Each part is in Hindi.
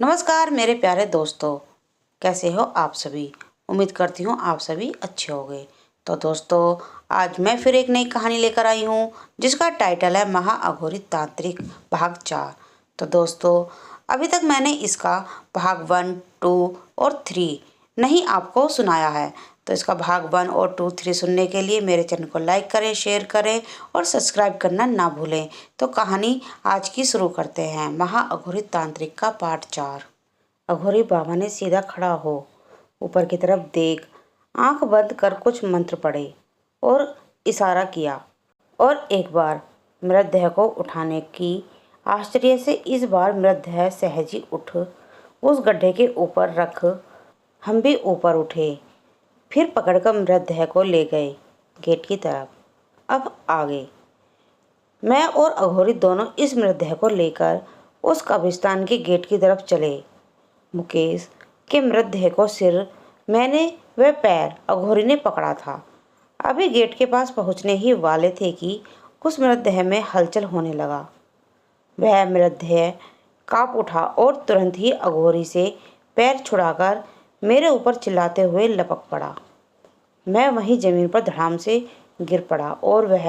नमस्कार मेरे प्यारे दोस्तों, कैसे हो आप सभी। उम्मीद करती हूँ आप सभी अच्छे होंगे। तो दोस्तों, आज मैं फिर एक नई कहानी लेकर आई हूँ जिसका टाइटल है महाअघोरी तांत्रिक भाग 4। तो दोस्तों, अभी तक मैंने इसका भाग 1, 2 और 3 नहीं आपको सुनाया है। तो इसका भाग 1 और 2, 3 सुनने के लिए मेरे चैनल को लाइक करें, शेयर करें और सब्सक्राइब करना ना भूलें। तो कहानी आज की शुरू करते हैं। महाअघोरी तांत्रिक का पार्ट 4। अघोरी बाबा ने सीधा खड़ा हो ऊपर की तरफ देख आंख बंद कर कुछ मंत्र पढ़े और इशारा किया और एक बार मृतदेह को उठाने की आश्चर्य से इस बार मृतदेह सहज ही उठ उस गड्ढे के ऊपर रख हम भी ऊपर उठे। फिर पकड़कर मृतदेह को ले गए गेट की तरफ। अब आगे मैं और अघोरी दोनों इस मृतदेह को लेकर उस कब्रिस्तान के गेट की तरफ चले। मुकेश के मृतदेह को सिर मैंने वह पैर अघोरी ने पकड़ा था। अभी गेट के पास पहुंचने ही वाले थे कि उस मृतदेह में हलचल होने लगा। वह मृतदेह कांप उठा और तुरंत ही अघोरी से पैर छुड़ाकर मेरे ऊपर चिल्लाते हुए लपक पड़ा। मैं वहीं जमीन पर धड़ाम से गिर पड़ा और वह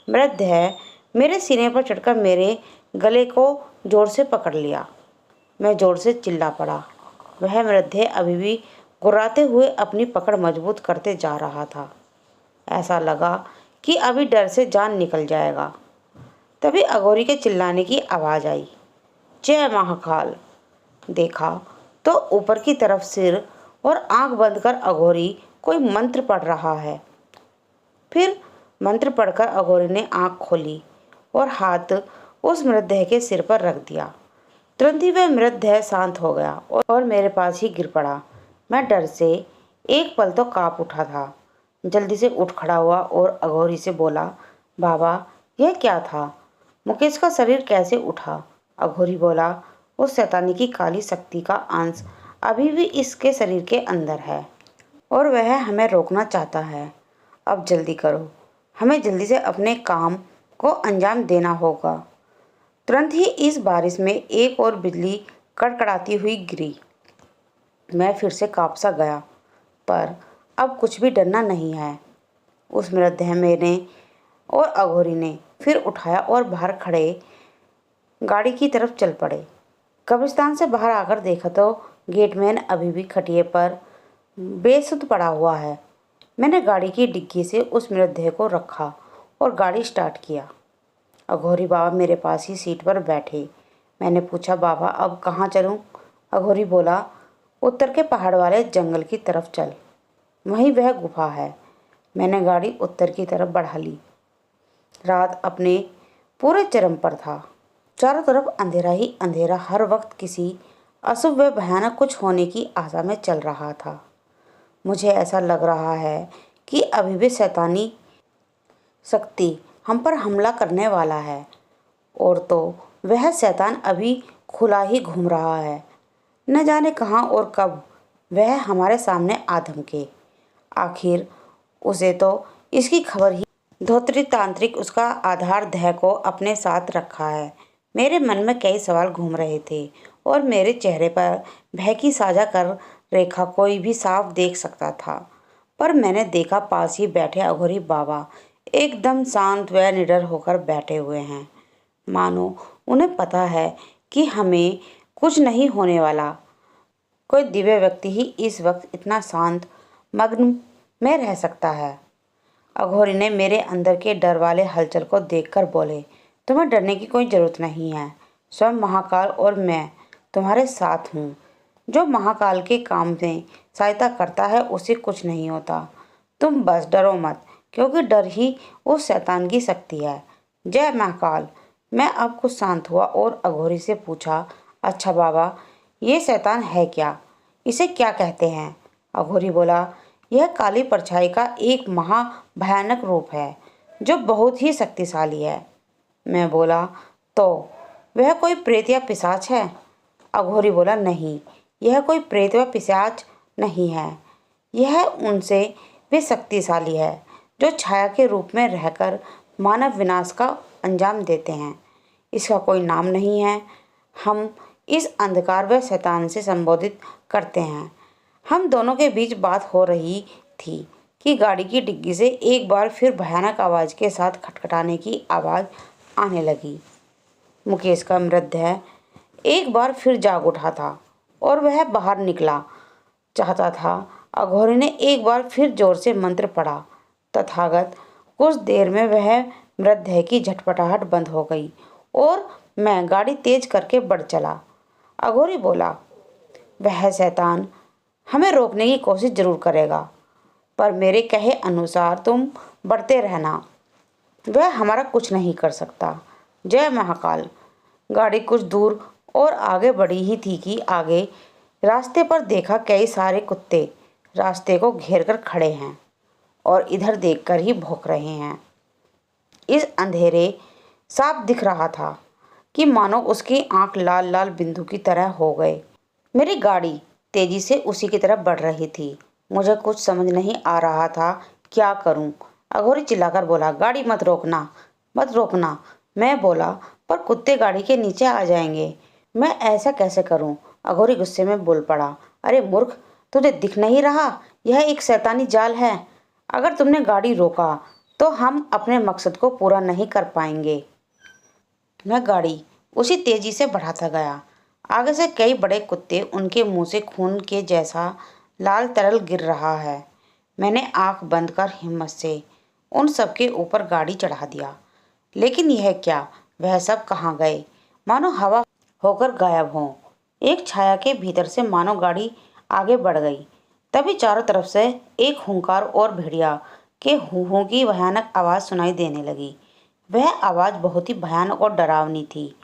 मृतदेह मेरे सीने पर चढ़कर मेरे गले को जोर से पकड़ लिया। मैं जोर से चिल्ला पड़ा। वह मृतदेह अभी भी गुर्राते हुए अपनी पकड़ मजबूत करते जा रहा था। ऐसा लगा कि अभी डर से जान निकल जाएगा। तभी अघोरी के चिल्लाने की आवाज़ आई, जय महाकाल। देखा तो ऊपर की तरफ सिर और आंख बंद कर अघोरी कोई मंत्र पढ़ रहा है। फिर मंत्र पढ़कर अघोरी ने आंख खोली और हाथ उस मृतदेह के सिर पर रख दिया। तुरंत ही वह मृतदेह शांत हो गया और मेरे पास ही गिर पड़ा। मैं डर से एक पल तो कांप उठा था। जल्दी से उठ खड़ा हुआ और अघोरी से बोला, बाबा यह क्या था? मुकेश का शरीर कैसे उठा? अघोरी बोला, उस शैतानी की काली शक्ति का अंश अभी भी इसके शरीर के अंदर है और वह हमें रोकना चाहता है। अब जल्दी करो, हमें जल्दी से अपने काम को अंजाम देना होगा। तुरंत ही इस बारिश में एक और बिजली कड़कड़ाती हुई गिरी। मैं फिर से काँप सा गया, पर अब कुछ भी डरना नहीं है। उस मृतदेह मैंने और अघोरी ने फिर उठाया और बाहर खड़े गाड़ी की तरफ चल पड़े। कब्रिस्तान से बाहर आकर देखा तो गेटमैन अभी भी खटिए पर बेसुध पड़ा हुआ है। मैंने गाड़ी की डिग्गी से उस मृतदेह को रखा और गाड़ी स्टार्ट किया। अघोरी बाबा मेरे पास ही सीट पर बैठे। मैंने पूछा, बाबा अब कहाँ चलूँ? अघोरी बोला, उत्तर के पहाड़ वाले जंगल की तरफ चल, वहीं वह गुफा है। मैंने गाड़ी उत्तर की तरफ बढ़ा ली। रात अपने पूरे चरम पर था। चारों तरफ अंधेरा ही अंधेरा, हर वक्त किसी अशुभ व भयानक कुछ होने की आशा में चल रहा था। मुझे ऐसा लग रहा है कि अभी भी शैतानी शक्ति हम पर हमला करने वाला है और तो वह शैतान अभी खुला ही घूम रहा है। न जाने कहाँ और कब वह हमारे सामने आ धमके। आखिर उसे तो इसकी खबर ही धोत्री तांत्रिक उसका आधार देह को अपने साथ रखा है। मेरे मन में कई सवाल घूम रहे थे और मेरे चेहरे पर भय की साझा कर रेखा कोई भी साफ देख सकता था। पर मैंने देखा पास ही बैठे अघोरी बाबा एकदम शांत व निडर होकर बैठे हुए हैं, मानो उन्हें पता है कि हमें कुछ नहीं होने वाला। कोई दिव्य व्यक्ति ही इस वक्त इतना शांत मग्न में रह सकता है। अघोरी ने मेरे अंदर के डर वाले हलचल को देखकर बोले, तुम्हें डरने की कोई ज़रूरत नहीं है। स्वयं महाकाल और मैं तुम्हारे साथ हूँ। जो महाकाल के काम में सहायता करता है उसे कुछ नहीं होता। तुम बस डरो मत, क्योंकि डर ही उस शैतान की शक्ति है। जय महाकाल। मैं अब कुछ शांत हुआ और अघोरी से पूछा, अच्छा बाबा, ये शैतान है क्या? इसे क्या कहते हैं? अघोरी बोला, यह काली परछाई का एक महा भयानक रूप है जो बहुत ही शक्तिशाली है। मैं बोला, तो वह कोई प्रेत या पिशाच है? अघोरी बोला, नहीं, यह कोई प्रेत व पिशाच नहीं है। यह उनसे भी शक्तिशाली है जो छाया के रूप में रहकर मानव विनाश का अंजाम देते हैं। इसका कोई नाम नहीं है। हम इस अंधकार व शैतान से संबोधित करते हैं। हम दोनों के बीच बात हो रही थी कि गाड़ी की डिग्गी से एक बार फिर भयानक आवाज़ के साथ खटखटाने की आवाज़ आने लगी। मुकेश का मृतदेह एक बार फिर जाग उठा था और वह बाहर निकला चाहता था। अघोरी ने एक बार फिर जोर से मंत्र पढ़ा। तथागत कुछ देर में वह मृतदेह की झटपटाहट बंद हो गई और मैं गाड़ी तेज करके बढ़ चला। अघोरी बोला, वह शैतान हमें रोकने की कोशिश जरूर करेगा, पर मेरे कहे अनुसार तुम बढ़ते रहना, वह हमारा कुछ नहीं कर सकता। जय महाकाल। गाड़ी कुछ दूर और आगे बढ़ी ही थी कि आगे रास्ते पर देखा कई सारे कुत्ते रास्ते को घेर कर खड़े हैं और इधर देखकर ही भौंक रहे हैं। इस अंधेरे साफ दिख रहा था कि मानो उसकी आंख लाल लाल बिंदु की तरह हो गए। मेरी गाड़ी तेजी से उसी की तरफ बढ़ रही थी। मुझे कुछ समझ नहीं आ रहा था क्या करूं। अघोरी चिल्लाकर बोला, गाड़ी मत रोकना, मत रोकना। मैं बोला, पर कुत्ते गाड़ी के नीचे आ जाएंगे, मैं ऐसा कैसे करूं? अघोरी गुस्से में बोल पड़ा, अरे मूर्ख, तुझे दिख नहीं रहा यह एक शैतानी जाल है। अगर तुमने गाड़ी रोका तो हम अपने मकसद को पूरा नहीं कर पाएंगे। मैं गाड़ी उसी तेजी से बढ़ाता गया। आगे से कई बड़े कुत्ते, उनके मुंह से खून के जैसा लाल तरल गिर रहा है। मैंने आंख बंद कर हिम्मत से उन सबके ऊपर गाड़ी चढ़ा दिया। लेकिन यह क्या, वह सब कहाँ गए? मानो हवा होकर गायब हों। एक छाया के भीतर से मानो गाड़ी आगे बढ़ गई। तभी चारों तरफ से एक हुंकार और भेड़िया के हूहों की भयानक आवाज़ सुनाई देने लगी। वह आवाज़ बहुत ही भयानक और डरावनी थी।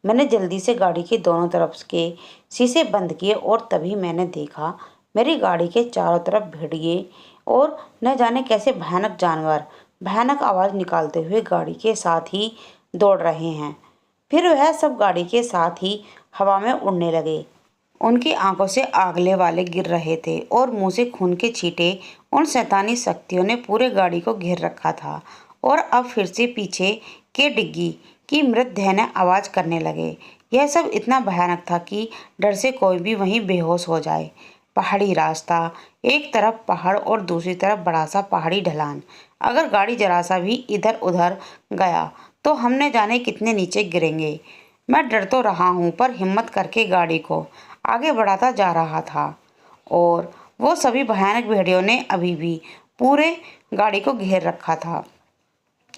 मैंने जल्दी से गाड़ी के दोनों तरफ के शीशे बंद किए और तभी मैंने देखा मेरी गाड़ी के चारों तरफ भेड़िए और न जाने कैसे भयानक जानवर भयानक आवाज़ निकालते हुए गाड़ी के साथ ही दौड़ रहे हैं। फिर वह सब गाड़ी के साथ ही हवा में उड़ने लगे। उनकी आंखों से आगले वाले गिर रहे थे और मुंह से खून के छींटे। उन शैतानी शक्तियों ने पूरे गाड़ी को घेर रखा था और अब फिर से पीछे के डिग्गी की मृतदेह ने आवाज़ करने लगे। यह सब इतना भयानक था कि डर से कोई भी वहीं बेहोश हो जाए। पहाड़ी रास्ता, एक तरफ पहाड़ और दूसरी तरफ बड़ा सा पहाड़ी ढलान। अगर गाड़ी जरा सा भी इधर उधर गया तो हमने जाने कितने नीचे गिरेंगे। मैं डर तो रहा हूँ, पर हिम्मत करके गाड़ी को आगे बढ़ाता जा रहा था और वो सभी भयानक भेड़ियों ने अभी भी पूरे गाड़ी को घेर रखा था।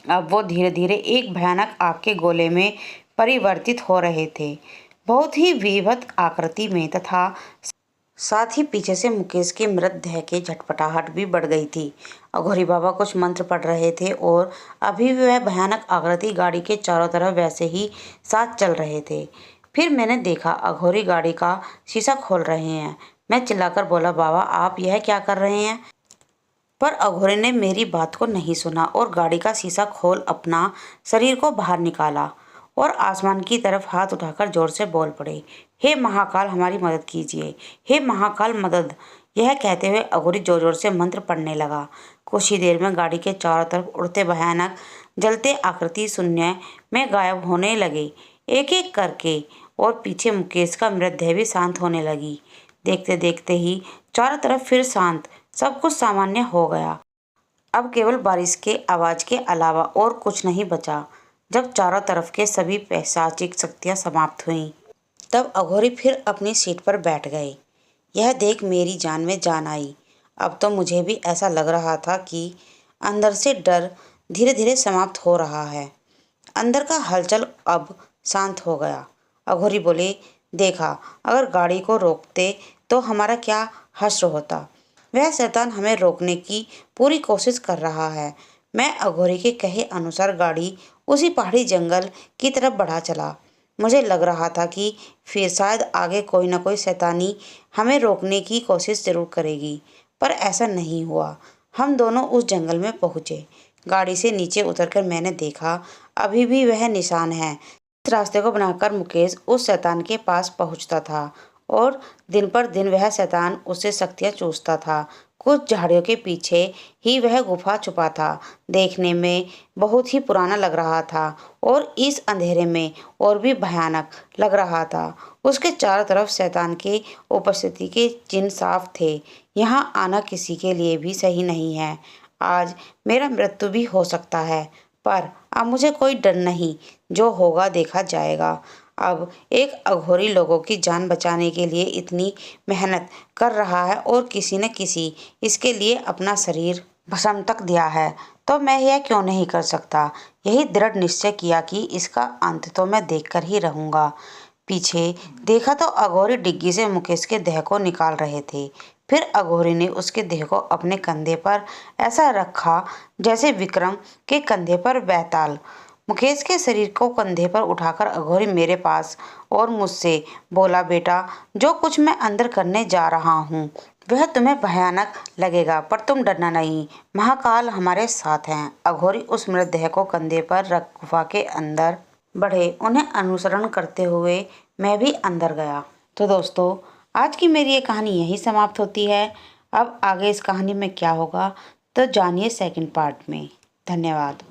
अब वो धीरे धीरे एक भयानक आग के गोले में परिवर्तित हो रहे थे, बहुत ही विभत्स आकृति में। तथा साथ ही पीछे से मुकेश के मृतदेह के झटपटाहट भी बढ़ गई थी। अघोरी बाबा कुछ मंत्र पढ़ रहे थे और अभी भी वह भयानक आकृति गाड़ी के चारों तरफ वैसे ही साथ चल रहे थे। फिर मैंने देखा अघोरी गाड़ी का शीशा खोल रहे हैं। मैं चिल्लाकर बोला, बाबा आप यह क्या कर रहे हैं? पर अघोरी ने मेरी बात को नहीं सुना और गाड़ी का शीशा खोल अपना शरीर को बाहर निकाला और आसमान की तरफ हाथ उठाकर जोर से बोल पड़े, हे महाकाल हमारी मदद कीजिए, हे महाकाल मदद। यह कहते हुए अघोरी जोर जोर से मंत्र पढ़ने लगा। कुछ ही देर में गाड़ी के चारों तरफ उड़ते भयानक जलते आकृति शून्य में गायब होने लगे एक एक करके और पीछे मुकेश का मृतदेह भी शांत होने लगी। देखते देखते ही चारों तरफ फिर शांत, सब कुछ सामान्य हो गया। अब केवल बारिश के आवाज़ के अलावा और कुछ नहीं बचा। जब चारों तरफ के सभी पैशाचिक शक्तियाँ समाप्त हुईं, तब अघोरी फिर अपनी सीट पर बैठ गए। यह देख मेरी जान में जान आई। अब तो मुझे भी ऐसा लग रहा था कि अंदर से डर धीरे धीरे समाप्त हो रहा है। अंदर का हलचल अब शांत हो गया। अघोरी बोले, देखा अगर गाड़ी को रोकते तो हमारा क्या हश्र होता। वह शैतान हमें रोकने की पूरी कोशिश कर रहा है। मैं अघोरी के कहे अनुसार गाड़ी उसी पहाड़ी जंगल की तरफ बढ़ा चला। मुझे लग रहा था कि फिर शायद आगे कोई न कोई शैतानी हमें रोकने की कोशिश जरूर करेगी, पर ऐसा नहीं हुआ। हम दोनों उस जंगल में पहुँचे। गाड़ी से नीचे उतरकर मैंने देखा अभी भी वह निशान है। इस रास्ते को बनाकर मुकेश उस शैतान के पास पहुंचता था और दिन पर दिन वह शैतान उससे शक्तियाँ चूसता था। कुछ झाड़ियों के पीछे ही वह गुफा छुपा था। देखने में बहुत ही पुराना लग रहा था और इस अंधेरे में और भी भयानक लग रहा था। उसके चारों तरफ शैतान के उपस्थिति के चिन्ह साफ थे। यहाँ आना किसी के लिए भी सही नहीं है। आज मेरा मृत्यु भी हो सकता है, पर अब मुझे कोई डर नहीं। जो होगा देखा जाएगा। अब एक अघोरी लोगों की जान बचाने के लिए इतनी मेहनत कर रहा है और किसी न किसी इसके लिए अपना शरीर भस्म तक दिया है, तो मैं यह क्यों नहीं कर सकता। यही दृढ़ निश्चय किया कि इसका अंत तो मैं देखकर ही रहूंगा। पीछे देखा तो अघोरी डिग्गी से मुकेश के देह को निकाल रहे थे। फिर अघोरी ने उसके देह को अपने कंधे पर ऐसा रखा जैसे विक्रम के कंधे पर बैताल। मुकेश के शरीर को कंधे पर उठाकर अघोरी मेरे पास और मुझसे बोला, बेटा, जो कुछ मैं अंदर करने जा रहा हूँ वह तुम्हें भयानक लगेगा, पर तुम डरना नहीं। महाकाल हमारे साथ हैं। अघोरी उस मृतदेह को कंधे पर रख गुफा के अंदर बढ़े। उन्हें अनुसरण करते हुए मैं भी अंदर गया। तो दोस्तों, आज की मेरी ये कहानी यहीं समाप्त होती है। अब आगे इस कहानी में क्या होगा तो जानिए सेकंड पार्ट में। धन्यवाद।